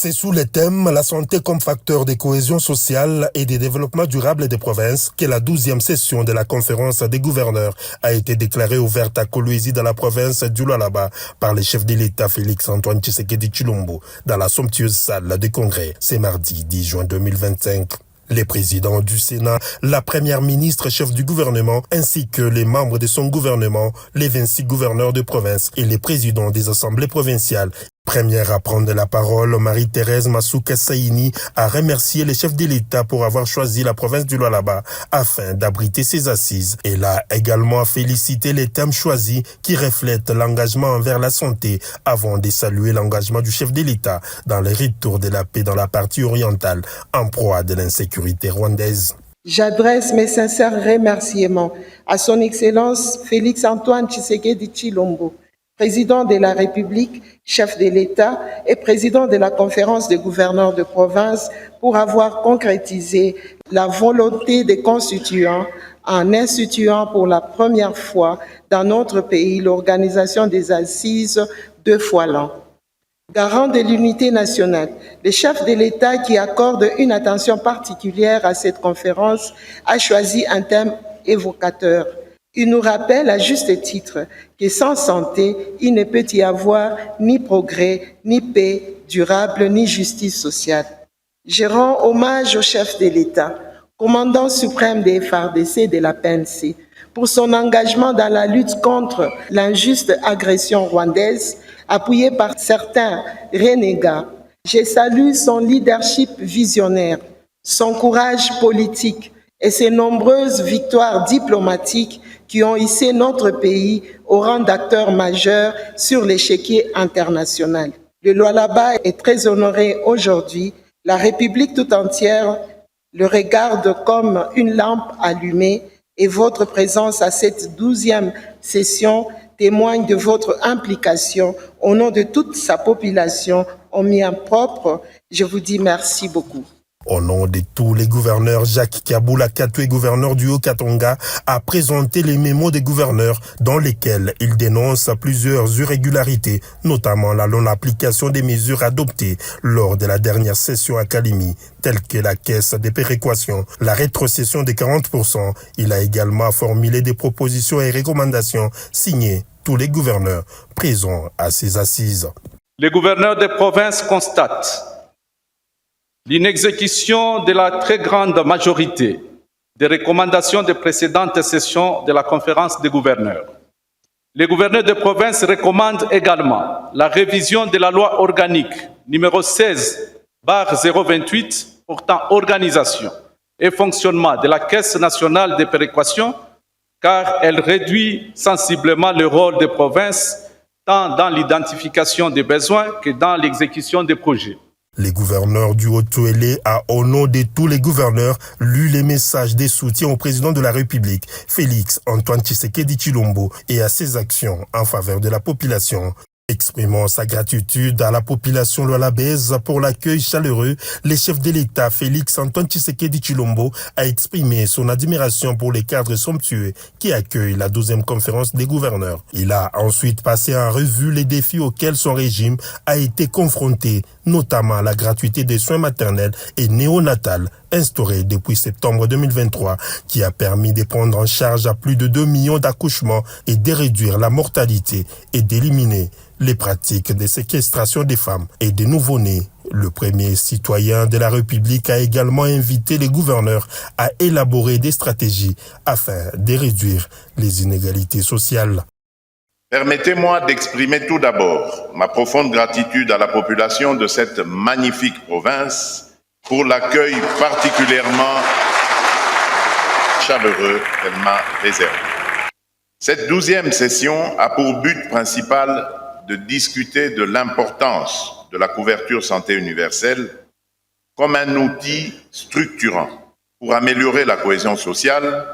C'est sous le thème « La santé comme facteur de cohésion sociale et de développement durable des provinces » que la 12e session de la conférence des gouverneurs a été déclarée ouverte à Kolwezi dans la province du Lualaba par le chef de l'État Félix-Antoine Tshisekedi Tshilombo dans la somptueuse salle de congrès. C'est mardi 10 juin 2025. Les présidents du Sénat, la première ministre chef du gouvernement, ainsi que les membres de son gouvernement, les 26 gouverneurs de province et les présidents des assemblées provinciales. Première à prendre la parole, Marie-Thérèse Masuka Saini a remercié les chefs de l'État pour avoir choisi la province du Lualaba afin d'abriter ses assises. Elle a également félicité les thèmes choisis qui reflètent l'engagement envers la santé avant de saluer l'engagement du chef de l'État dans le retour de la paix dans la partie orientale en proie de l'insécurité rwandaise. J'adresse mes sincères remerciements à son Excellence Félix-Antoine Tshisekedi Tshilombo, président de la République, chef de l'État et président de la conférence des gouverneurs de province pour avoir concrétisé la volonté des constituants en instituant pour la première fois dans notre pays l'organisation des assises 2 fois l'an. Garant de l'unité nationale, le chef de l'État qui accorde une attention particulière à cette conférence a choisi un thème évocateur. Il nous rappelle à juste titre que sans santé, il ne peut y avoir ni progrès, ni paix durable, ni justice sociale. Je rends hommage au chef de l'État, commandant suprême des FARDC de la PNC, pour son engagement dans la lutte contre l'injuste agression rwandaise, appuyé par certains renégats. Je salue son leadership visionnaire, son courage politique et ses nombreuses victoires diplomatiques qui ont hissé notre pays au rang d'acteur majeur sur l'échiquier international. Le Lualaba est très honoré aujourd'hui. La République tout entière le regarde comme une lampe allumée et votre présence à cette 12e session témoigne de votre implication au nom de toute sa population en mien propre. Je vous dis merci beaucoup. Au nom de tous les gouverneurs, Jacques Kabula Katoué, gouverneur du Haut-Katanga, a présenté les mémos des gouverneurs dans lesquels il dénonce plusieurs irrégularités, notamment la non-application des mesures adoptées lors de la dernière session à Kalimi, telles que la caisse des péréquations, la rétrocession des 40%. Il a également formulé des propositions et recommandations signées tous les gouverneurs présents à ces assises. Les gouverneurs des provinces constatent l'inexécution de la très grande majorité des recommandations des précédentes sessions de la conférence des gouverneurs. Les gouverneurs de province recommandent également la révision de la loi organique numéro 16/028 portant organisation et fonctionnement de la Caisse nationale des péréquations, car elle réduit sensiblement le rôle des provinces tant dans l'identification des besoins que dans l'exécution des projets. Les gouverneurs du Haut-Touélé a, au nom de tous les gouverneurs, lu les messages de soutien au président de la République, Félix-Antoine Tshisekedi Tshilombo, et à ses actions en faveur de la population. Exprimant sa gratitude à la population lualabaise pour l'accueil chaleureux, le chef de l'État, Félix-Antoine Tshisekedi Tshilombo, a exprimé son admiration pour les cadres somptueux qui accueillent la 12e conférence des gouverneurs. Il a ensuite passé en revue les défis auxquels son régime a été confronté, notamment la gratuité des soins maternels et néonatals instaurée depuis septembre 2023, qui a permis de prendre en charge à plus de 2 millions d'accouchements et de réduire la mortalité et d'éliminer les pratiques de séquestration des femmes et des nouveau-nés. Le premier citoyen de la République a également invité les gouverneurs à élaborer des stratégies afin de réduire les inégalités sociales. Permettez-moi d'exprimer tout d'abord ma profonde gratitude à la population de cette magnifique province pour l'accueil particulièrement chaleureux qu'elle m'a réservé. Cette 12e session a pour but principal de discuter de l'importance de la couverture santé universelle comme un outil structurant pour améliorer la cohésion sociale,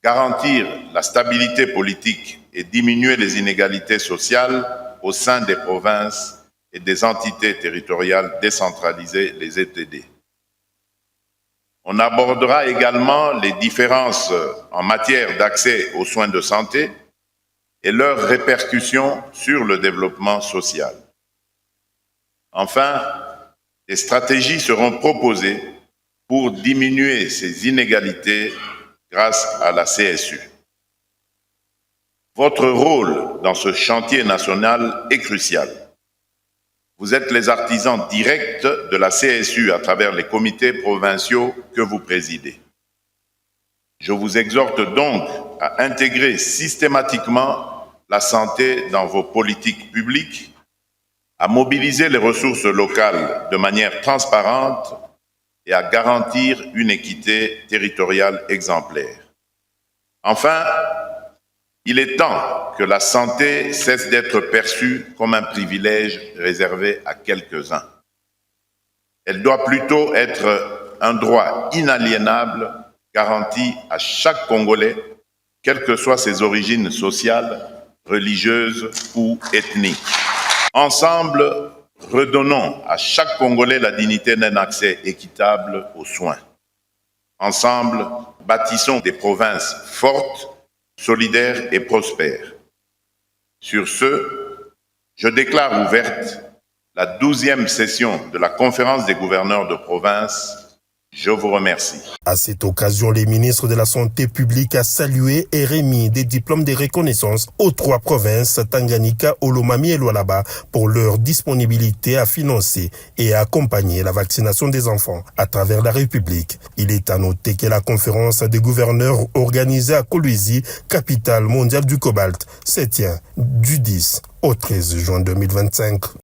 garantir la stabilité politique et diminuer les inégalités sociales au sein des provinces et des entités territoriales décentralisées, les ETD. On abordera également les différences en matière d'accès aux soins de santé et leurs répercussions sur le développement social. Enfin, Des stratégies seront proposées pour diminuer ces inégalités grâce à la CSU. Votre rôle dans ce chantier national est crucial. Vous êtes les artisans directs de la CSU à travers les comités provinciaux que vous présidez. Je vous exhorte donc à intégrer systématiquement la santé dans vos politiques publiques, à mobiliser les ressources locales de manière transparente et à garantir une équité territoriale exemplaire. Enfin, il est temps que la santé cesse d'être perçue comme un privilège réservé à quelques-uns. Elle doit plutôt être un droit inaliénable garanti à chaque Congolais, quelles que soient ses origines sociales, religieuses ou ethniques. Ensemble, redonnons à chaque Congolais la dignité d'un accès équitable aux soins. Ensemble, bâtissons des provinces fortes, solidaires et prospères. Sur ce, je déclare ouverte la 12e session de la conférence des gouverneurs de province. Je vous remercie. À cette occasion, les ministres de la Santé publique a salué et remis des diplômes de reconnaissance aux 3 provinces, Tanganyika, Olomami et Lualaba, pour leur disponibilité à financer et à accompagner la vaccination des enfants à travers la République. Il est à noter que la conférence des gouverneurs organisée à Kolwezi, capitale mondiale du cobalt, se tient du 10 au 13 juin 2025.